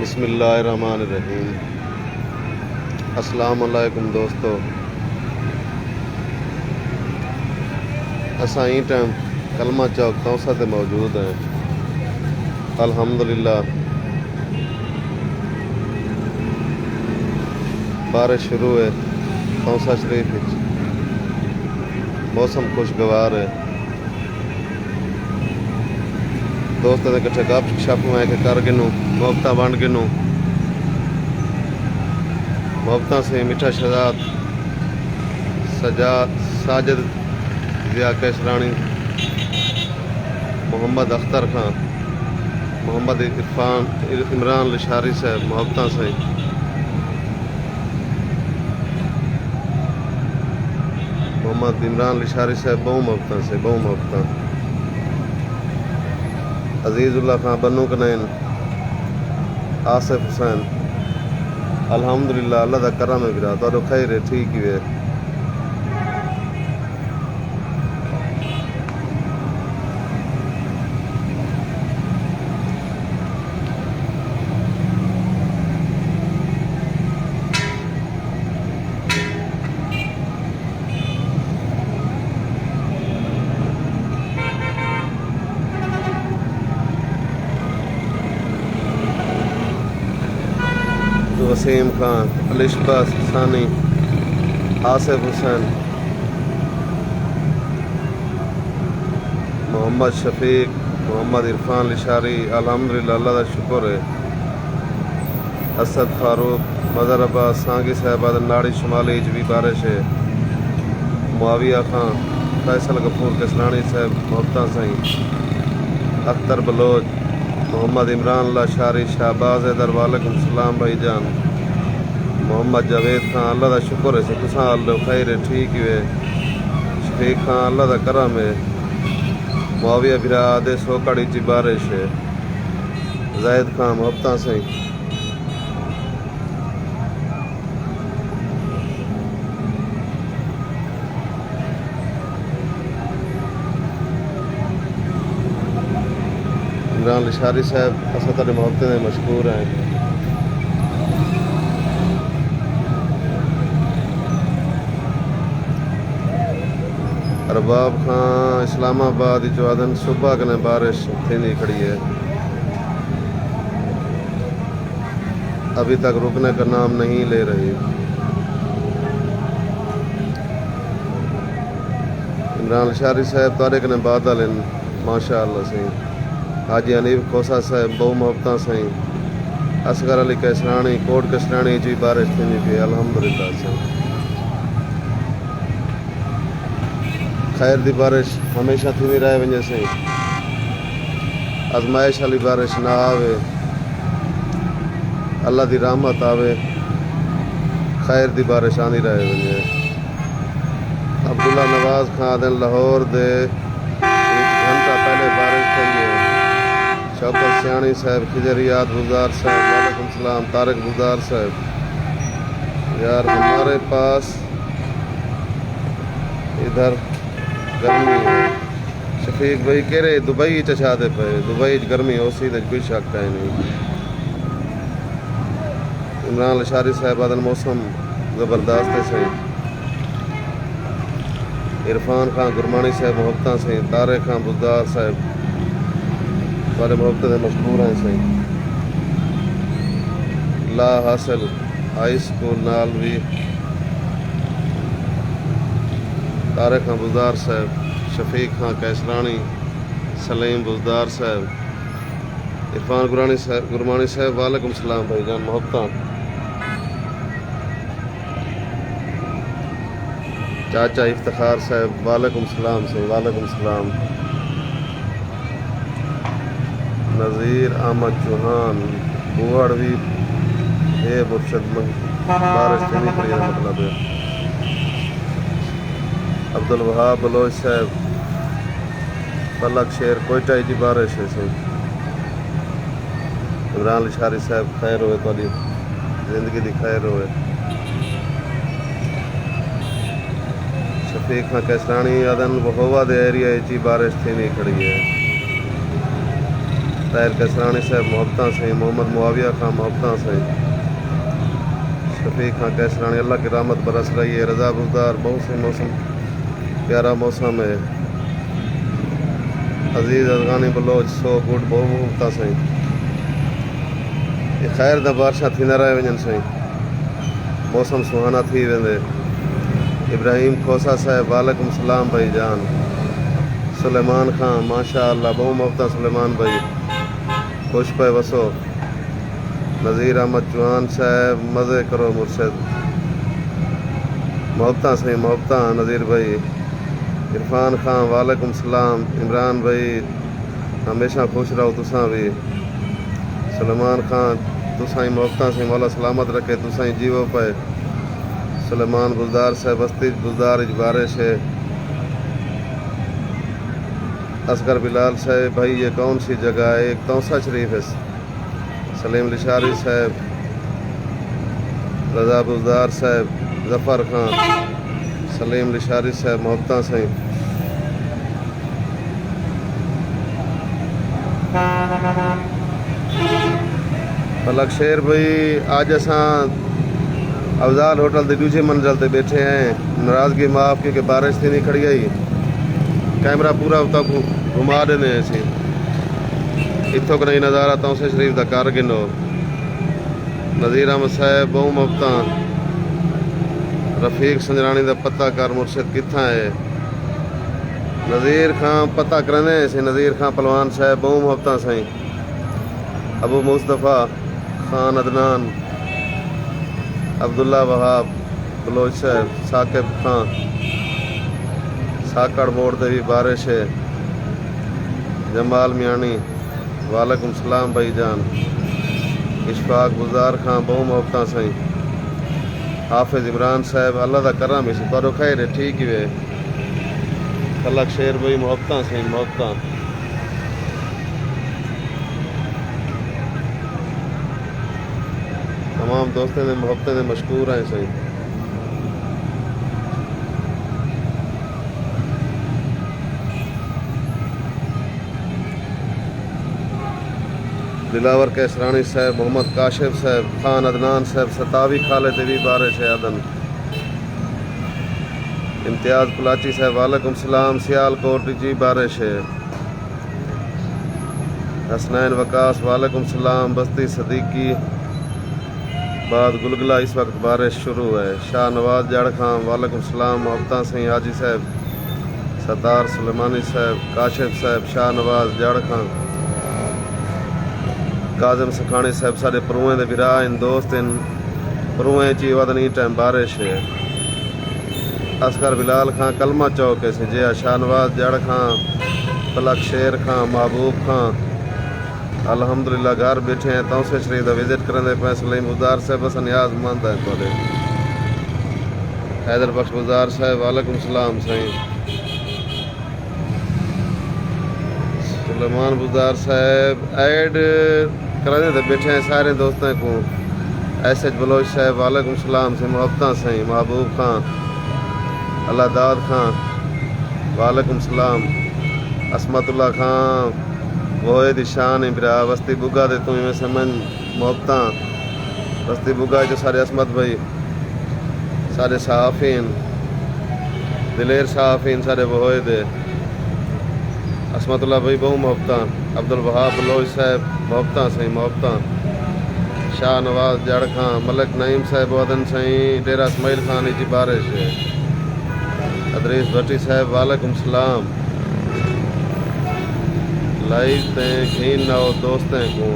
بسم اللہ الرحمن الرحیم۔ السلام علیکم دوستو، اساں این ٹائم کلمہ چوک توسا تے موجود ہیں۔ الحمدللہ بارش شروع ہے توسا شریف وچ، موسم خوشگوار ہے۔ دوستوں کے کٹھے گپ شپ میں کہ کر گنوں محبتاں بن گنوں، محبتاں سے میٹھا شہزاد ساجد ضیا کیسرانی، محمد اختر خان، محمد عمران لشاری صاحب، محبتاں سے محمد عمران لشاری صاحب، بہو محبتاں سے بہو محبتاں، عزیز اللہ خان بنو کنین، آصف حسین، الحمدللہ اللہ دا کرم ہے برا، تو خیر ہے، ٹھیک ہی ہے۔ وسیم خان، الشبہ ثانی، آصف حسین، محمد شفیق، محمد عرفان لشاری، الحمدللہ اللہ دا شکر ہے۔ اسد فاروق، مظہر عباس سانگی صاحبہ ناڑی شمالی بھی بارش ہے۔ معاویہ خان، فیصل غفور کسرانی صاحب، محبتاں سائیں، اختر بلوچ، محمد عمران اللہ شاری، شہباز حیدر، وعلیکم السلام بھائی جان۔ محمد جاوید خان، اللہ دا شکر ہے تساں اللہ خیر ہے، ٹھیک ہی ہے۔ شفیق خان، اللہ دا کرم ہے۔ معاویہ بھرا آدھے سوکڑی چی بارش ہے۔ زاہد خان، محبتاں سائیں۔ عمران لشاری صاحب، اساں تہاڈے محبتیں دے مشکور ہیں۔ ارباب خان، اسلام آباد چوادن صبح کنے بارش تھینی کھڑی ہے، ابھی تک رکنے کا نام نہیں لے رہی۔ عمران لشاری صاحب طارق نے بادل ہیں، ماشاء اللہ سہیں۔ حاجی حنیف کھوسا صاحب، بہو محبتاں سہیں۔ اصغر علی کیسرانی، کوٹ کسرانی جی بارش تھینی پی، الحمدللہ سہیں۔ خیر دی بارش ہمیشہ تھی رہے ونجے سے، آزمائش والی بارش نہ آوے، اللہ دی رحمت آوے، خیر دی بارش آنی رہے ونجے۔ عبداللہ نواز خان دن لاہور دے ایک گھنٹہ پہلے بارش تھی ہے۔ شوکت سیانی صاحب، خجریات بزدار صاحب، وعلیکم السلام۔ طارق بزدار صاحب، یار ہمارے پاس ادھر گرمی ہے۔ شفیق بھائی کہہ رہے دبئی چچا دے پے، دبئی گرمی ہو سی تے کوئی شک ہے نہیں۔ عمران لشاری صاحب آدن موسم زبردست ہے صحیح۔ عرفان خان گرمانی صاحب، محبتاں سے۔ طارق خان بزدار صاحب، بارے محبت دے مشکور ہیں صحیح۔ لا حاصل ہائی سکول نال بھی طارق خان بزدار صاحب، شفیق خان کیسرانی، سلیم بزدار صاحب، عرفان گرمانی صاحب، وعلیکم السلام بھائی جان، محبتاں۔ چاچا افتخار صاحب، وعلیکم السلام سے، وعلیکم السلام۔ نذیر احمد چوہان، بوڑ بھی اے مرشد بارش سے نہیں کری مطلب ہے۔ عبدالوہاب بلوچ صاحب، پلک شیر کوئٹہ جی بارش ہے سی۔ عمران لشاری صاحب، خیر ہوئے تھوڑی زندگی دی خیر ہوئے۔ شفیق خان کیسرانی آدن وہوا دے ایریا جی بارش تھی نہیں کھڑی ہے۔ طاہر کیسرانی صاحب محبتاں سے، محمد معاویہ خان محبتاں سے، شفیق خان کیسرانی اللہ کی رحمت برس رہی ہے، رضا بزدار بہت سے موسم پیارا موسم ہے، عزیز افغانی بلوچ سو گڈ بہت محبتاں سے، یہ خیر دا بارشاں تھی نہ رہے ونجن سے، موسم سہانا تھی ویندے۔ ابراہیم کھوسا صاحب وعلیکم السلام بھائی جان۔ سلیمان خان ماشاء اللہ بہت محبتاں سلیمان بھائی، خوش پہ وسو۔ نذیر احمد چوہان صاحب مزے کرو مرشد، محبتاں صحیح محبتاں نذیر بھائی۔ عرفان خان وعلیکم السلام۔ عمران بھائی ہمیشہ خوش رہو تساں بھی۔ سلیمان خان تساں محبتاں سے مولا سلامت رکھے، تساں جیو پے۔ سلیمان بزدار صاحب بستی بزدار بارش ہے۔ اصغر بلال صاحب بھائی یہ کون سی جگہ ہے؟ ایک توسا شریف ہے۔ سلیم لشاری صاحب، رضا بزدار صاحب، ظفر خان، سلیم لشاری صاحب محبتاں سے۔ فلک شیر بھائی آج اساں افضال ہوٹل دے دوسری منزل تے بیٹھے ہیں، ناراضگی معاف کیونکہ بارش تھی نہیں کھڑی آئی، کیمرہ پورا اتنا گھما دینے سی اتوں کا نہیں نظارہ توسے شریف دا کر گنو۔ نذیر احمد صاحب بہت محبتاں۔ رفیق سنجرانی دا پتہ کر مرشد کتھاں ہے؟ نذیر خان پتہ کرنے سی، نذیر خان پلوان صاحب بہت محبتاں سائیں۔ ابو مصطفیٰ خان عدنان، عبداللہ وہاب بلوچ صاحب، ثاقب خان ساکڑ موڑ دے بھی بارش ہے۔ جمال میانی وعلیکم السلام بھائی جان۔ اشفاق گزار خان بہت محبتاں سائیں۔ حافظ عمران صاحب اللہ دا کرم اسی پر خیر ہے ٹھیک ہی وے۔ فلک شیر بھائی محبتاں سائیں محبتاں۔ تمام دوستوں نے محبتیں نے مشکور ہیں سائیں۔ دلاور کیسرانی صاحب، محمد کاشف صاحب، خان عدنان صاحب، ستاوی خالد بھی بارش ہے عدن۔ امتیاز کلاچی صاحب وعلیکم السلام۔ سیال کوٹ جی بارش ہے۔ حسنین وکاس وعلیکم السلام۔ بستی صدیقی بعد گلگلہ اس وقت بارش شروع ہے۔ شاہ نواز جڑ خان وعلیکم السلام محبتاں سائیں۔ حاجی صاحب، ستار سلیمانی صاحب، کاشف صاحب، شاہ نواز جڑ خان، کاظم سکھانی صاحب سارے پرویں دے برا ان دوست ان پرویں چی ودنی ٹائم بارش ہے۔ اصغر بلال خان کلمہ چوک سے جے شاہ نواز جڑ خان، فلک شیر خان، محبوب خان الحمدللہ گھر بیٹھے ہیں توسے شریف دا وزٹ کرنے دے پہ۔ سلیم بزدار صاحب بس نیاز مند ہے تو دے۔ حیدر بخش بزدار صاحب وعلیکم السلام سائیں۔ سلیمان بزدار صاحب ایڈ کرنے دے بیٹھے ہیں سارے دوستوں کو۔ ایس ایچ بلوچ صاحب وعلیکم السلام سے محبتاں سائیں۔ محبوب خان، اللہ داد خان وعلیکم السلام۔ عصمت اللہ خان وہے دی شان برا بستی بگا دے تمہیں میں سمجھ محبتاں بستی بگا جو سارے عصمت بھائی، سارے صحافین دلیر صحافین سارے وہے دے۔ عصمت اللہ بھائی بہت محبتاں۔ عبدالوہاب بلوچ صاحب محبتاں سائیں محبتاں۔ شاہ نواز جڑ خان، ملک نعیم صاحب ودن سائیں۔ ڈیرہ اسماعیل خان جی بارش ہے۔ ادریس بھٹی صاحب وعلیکم السلام۔ لائیو تے گھین ناؤ دوستیں کو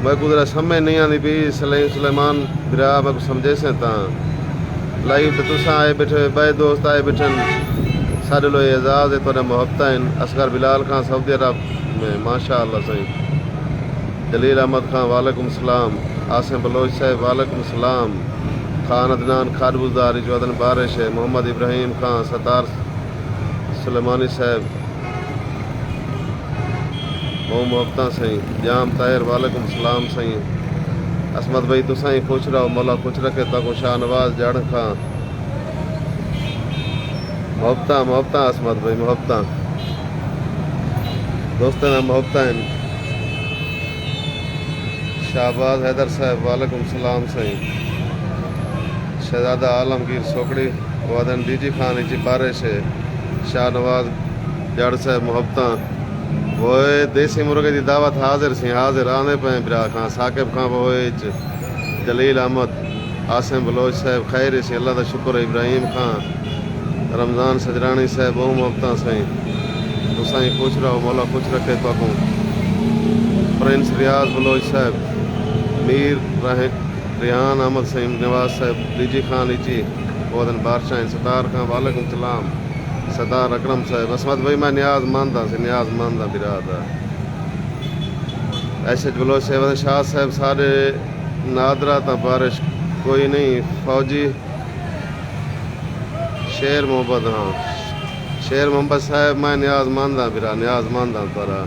میں گزرا سمجھ نہیں آتی بھی سلیمان برا میں کو سمجھے سے تاں لائیو تے تساں آئے بیٹھے بے دوست آئے بیٹھن سارے لوگ اعزاز ہے تھوڑے محبتیں۔ اصغر بلال خان سعودی عرب میں ماشاء اللہ سائیں۔ جلیل احمد خان وعلیکم السلام۔ عاصم بلوچ صاحب وعلیکم السلام۔ خان عدنان خان بزدار ودن بارش ہے۔ محمد ابراہیم خان، ستار سلیمانی صاحب بہت محبتاں سائیں۔ جام طاہر وعلیکم السلام سائیں۔ عصمت بھائی تساں ہی خوش رہو، مولا خوش رکھے تاکو۔ شاہ نواز جڑ خان محبتاں محبتاں عصمت بھائی محبتاں دوستاں محبتاں۔ شہباز حیدر صاحب وعلیکم السلام سائیں شہزادہ عالمگیر سوکڑی وادن ڈی جی خان جی بارش ہے شاہ نواز جڑ صاحب محبتاں وہے دیسی مرغے دی دعوت حاضر سی حاضر آنے پہ برا خان ثاقب خان وہے جلیل احمد عاصم بلوچ صاحب خیر سی اللہ دا شکر ابراہیم خان رمضان سجرانی صاحب بہو محبتاں سائیں تو سائیں خوش رہو مولا خوش رکھے تو پرنس ریاض بلوچ صاحب میر ریحان احمد سائیں نواز صاحب ڈی جی خان ایچی بودن بادشاہ ستار خان وعلیکم السلام صدار اکرم صاحب عصمت بھائی میں نیاز ماندہ سے نیاز ماندہ برادہ ایسے بلوچ صاحب شاہ صاحب سارے نادرہ تا بارش کوئی نہیں فوجی شیر محمد ہاں شیر محمد صاحب میں نیاز ماندہ برا نیاز ماندہ پارا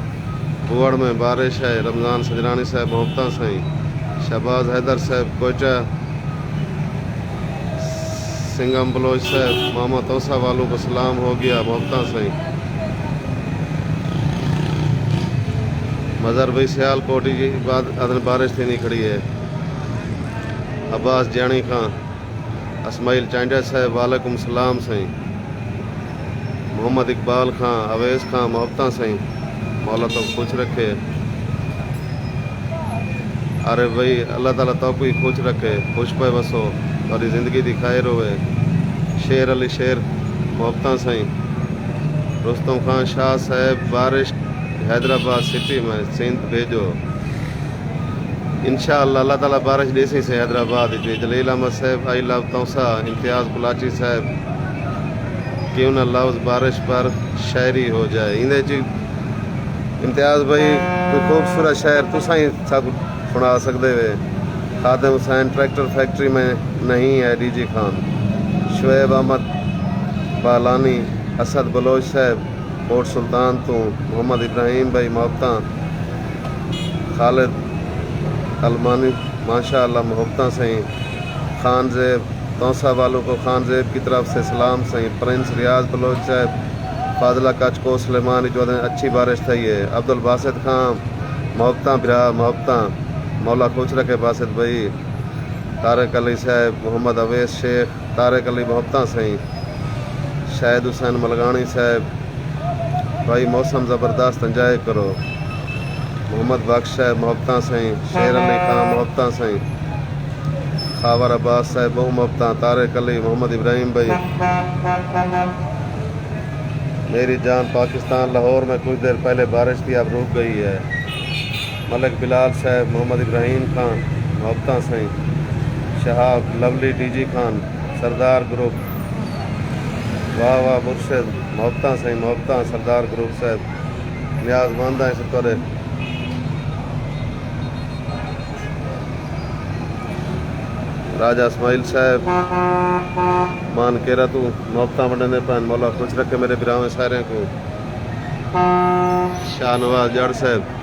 بوڑ میں بارش ہے رمضان سجرانی صاحب محبتاں سائیں شہباز حیدر صاحب کوئٹہ سنگم بلوچ صاحب ماما توسا والوں کو سلام ہو گیا محبتاں سائیں مظہر بھائی سیال کوٹی کی بعد ادن بارش تھی نہیں کھڑی ہے عباس جانی خان اسماعیل چانڈیا صاحب وعلیکم السلام سائیں محمد اقبال خان اویس خان محبتاں سائیں مولا تو خوش رکھے ارے بھائی اللہ تعالیٰ تو کوئی خوش رکھے خوش پہ بسو اور زندگی دی خیر ہوئے شیر علی شیر محبتاں سائیں رستم خان شاہ صاحب بارش حیدرآباد سٹی میں سندھ بھیجو انشاءاللہ اللہ تعالیٰ بارش دیسی سے حیدرآباد جلیل احمد صاحب آئی لو توسا امتیاز بلاچی صاحب کیوں نہ لفظ بارش پر شاعری ہو جائے اندے جی امتیاز بھائی کوئی خوبصورت شاعر تو سائیں سنا سکتے ہوئے خادم حسین ٹریکٹر فیکٹری میں نہیں ہے ڈی جی خان شعیب احمد بالانی اسد بلوچ صاحب کوٹ سلطان تو محمد ابراہیم بھائی محبتاں خالد المانی ماشاء اللہ محبتاں سائیں خان زیب توسا والوں کو خان زیب کی طرف سے سلام سائیں پرنس ریاض بلوچ صاحب فاضلہ کچ کو سلیمان جو اچھی بارش تھی ہے عبد الباسط خان محبتاں برا محبتاں مولا خوش رکھے باسط بھائی طارق علی صاحب محمد اویس شیخ طارق علی محبتاں سائیں شاہد حسین ملگانی صاحب بھائی موسم زبردست انجوائے کرو محمد بخش صاحب محبتاں سائیں شیر علی خان محبتاں سائیں خاور عباس صاحب بہو محبتاں طارق علی محمد ابراہیم بھائی میری جان پاکستان لاہور میں کچھ دیر پہلے بارش تھی اب رک گئی ہے ملک بلال صاحب محمد ابراہیم خان محبتاں سائیں شہاب لولی ڈی جی خان سردار گروپ واہ واہ مرشد محبتاں سائیں محبتاں سردار گروپ صاحب نیاز ماندہ ہیں ستورے راجہ اسماعیل صاحب مان کیرا تو محبتاں بڑھنے پہن مولا خوش رکھے میرے براہم سارے کو شاہ نواز جڑ صاحب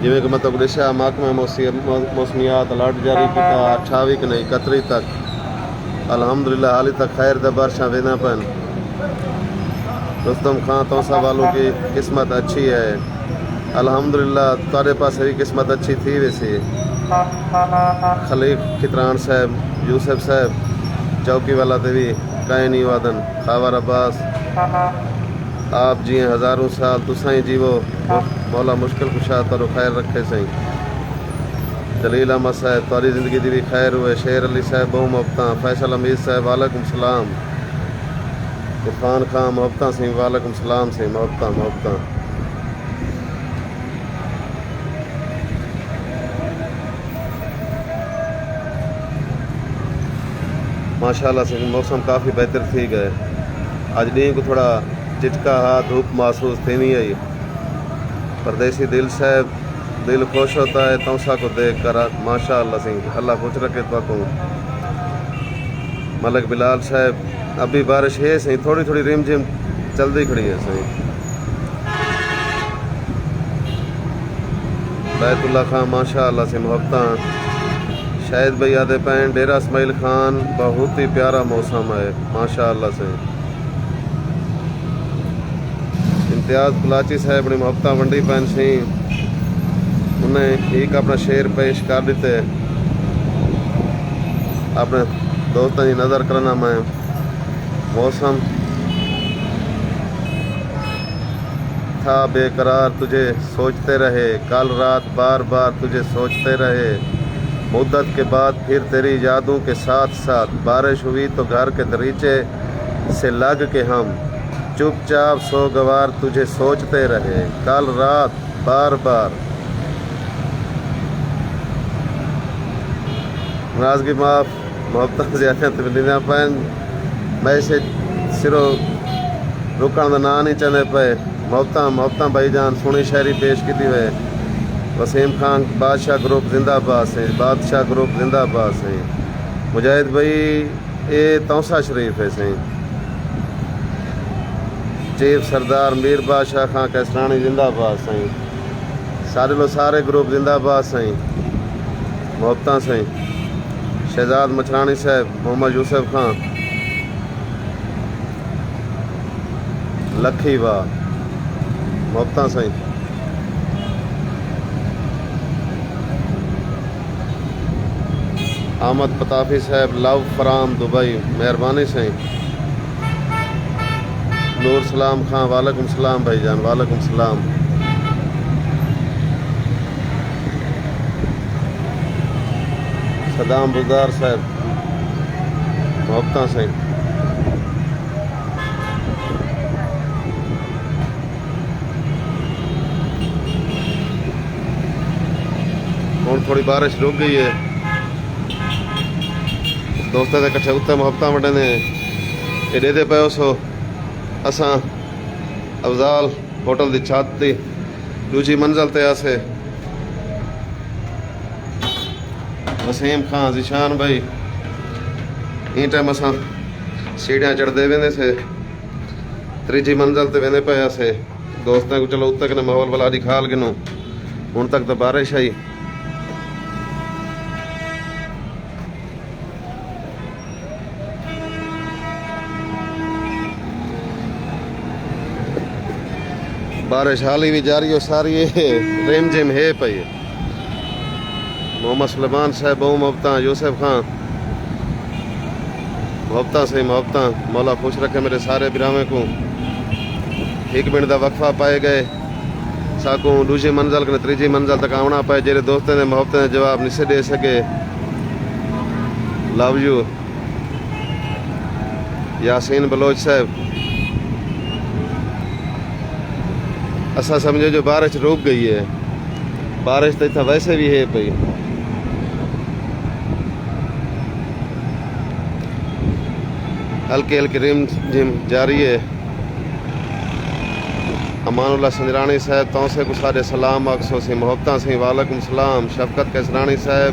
جویں کہ مطلب رشا محکمہ موسمیات الرٹ جاری کیتا 28 کہ نہیں 31 تک الحمدللہ حالی تک خیر دے بارشاں وینا پن رستم خان توسا والوں کی قسمت اچھی ہے الحمدللہ تارے پاس بھی قسمت اچھی تھی ویسی خلیق کھتران صاحب یوسف صاحب چوکی والا تے بھی کائنی وادن خاور عباس آپ جی ہیں ہزاروں سال تو سائیں جیو مولا مشکل کشا تارو خیر رکھے سائیں جلیل احمد صاحب تاری زندگی دی بھی خیر ہوئے شیر علی صاحب بہو محبتاں فیصل امیر صاحب وعلیکم السلام عرفان خان محبتاں سائیں وعلیکم السلام سائیں محبتاں محبتاں ماشاءاللہ سے موسم کافی بہتر تھی گئے آج ڈیں کو تھوڑا چٹکا ہا دھوپ محسوس تھی نہیں آئی پردیسی دل صاحب دل خوش ہوتا ہے توسا کو دیکھ کر ماشاءاللہ سے اللہ خوش رکھے تو کو ملک بلال صاحب ابھی بارش ہے صحیح تھوڑی تھوڑی ریم جھم چلتی کھڑی ہے صحیح بیت اللہ خان ماشاءاللہ سے محبتاں شاہد بھائی آدھے پین ڈیرہ اسماعیل خان بہت ہی پیارا موسم ہے ماشاءاللہ سے امتیاز بلاچی صاحب اپنی محبت ونڈی پین سی انہیں ایک اپنا شعر پیش کر دیتے اپنے دوستوں کی نظر کرنا میں موسم تھا بے قرار تجھے سوچتے رہے کل رات بار بار تجھے سوچتے رہے مدت کے بعد پھر تیری یادوں کے ساتھ ساتھ بارش ہوئی تو گھر کے دریچے سے لگ کے ہم چپ چاپ سوگوار تجھے سوچتے رہے کل رات بار بار ناراضگی معاف محبت زیادہ تبدیلیاں پین میں اسے سرو رکن کا نا نہیں چاہتے پے محبت بھائی جان سونی شاعری پیش کی ہوئے وسیم خان بادشاہ گروپ زندہ باد سے بادشاہ گروپ زندہ باد سے مجاہد بھائی اے توسا شریف ہے سی چیف سردار میر بادشاہ خان کیسرانی زندہ باد سی سارے گروپ زندہ باد سی محبت سی شہزاد مچھرانی صاحب محمد یوسف خان لکھی واہ محبت سی احمد پتافی صاحب لو فرام دبئی مہربانی سی نور سلام خان وعلیکم السلام بھائی جان وعلیکم السلام صدام بزدار صاحب محبت سی ہوں تھوڑی بارش رک گئی ہے دوستوں کے کٹھے اتنے محبت وڈے نے یہ دے پے سو اساں افضال ہوٹل دی چھت دی دوجی منزل تے آسے وسیم خان ذیشان بھائی این ٹائم اساں سیڑھیاں چڑھتے ویندے سے تیجی منزل تے ویندے پے آسے دوستوں کو چلو اتنے کنے ماحول والا دکھال گنو ہن تک تو بارش آئی بارش حالی بھی جاری ہو ساری ریم جم ہے پئی محمد سلیمان صاحب بہو محبت یوسف خان محبت سے محبت مولا خوش رکھے میرے سارے براویں کو ایک منٹ دا وقفہ پائے گئے ساکوں دوسری منزل کے تیجی منزل تک آنا پائے جہے دوستوں نے محبت نے جواب نہیں سے دے سکے لو یو یاسین بلوچ صاحب اسا سمجھو جو بارش رک گئی ہے بارش تو اتنا ویسے بھی ہے پئی ہلکی ہلکی ریم جم جاری ہے امان اللہ سنجرانی صاحب تو سے کو سارے سلام آکسو سی محبتاں سی وعلیکم السلام شفقت کیسرانی صاحب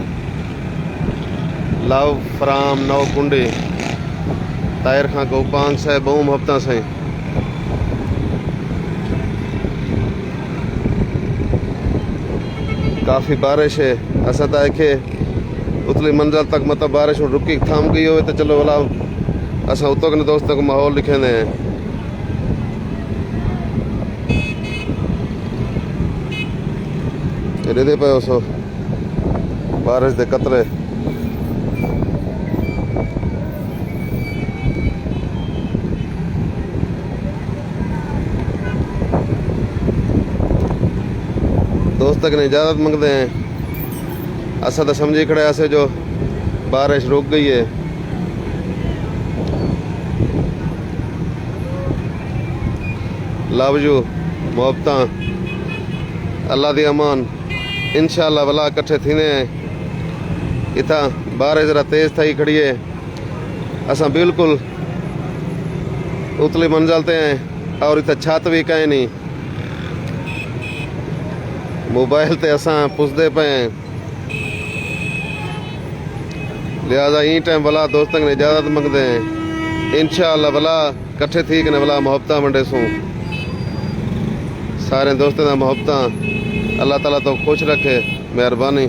لو فرام نو کنڈی طاہر خان گوپانگ صاحب بہو محبتاں سی کافی بارش ہے ایسا تھا کہ اتلی منزل تک مطلب بارش رکی تھام گئی ہوئے تو چلو والا ایسا اتوں کے دوستوں کو ماحول لکھے ہیں دے پے سو بارش دے قطرے دوست نے اجازت منگتے ہیں ایسا تو سمجھی کھڑے ایسے جو بارش رک گئی ہے لو یو محبت اللہ دی امان انشاءاللہ والا کٹھے تھینے ہیں اتھا بارش ذرا تیز تھا ہی کھڑی ہے اساں بالکل اتلی منزل تے ہیں اور اتھا چھت بھی کہیں نہیں موبائل تے اساں پوچھتے پے ہیں لہذا این ٹائم والا دوستوں نے اجازت منگتے ہیں انشاءاللہ والا کٹھے تھی کہ والا محبتاں ونڈے سوں سارے دوستوں نے محبتاں اللہ تعالیٰ تو خوش رکھے مہربانی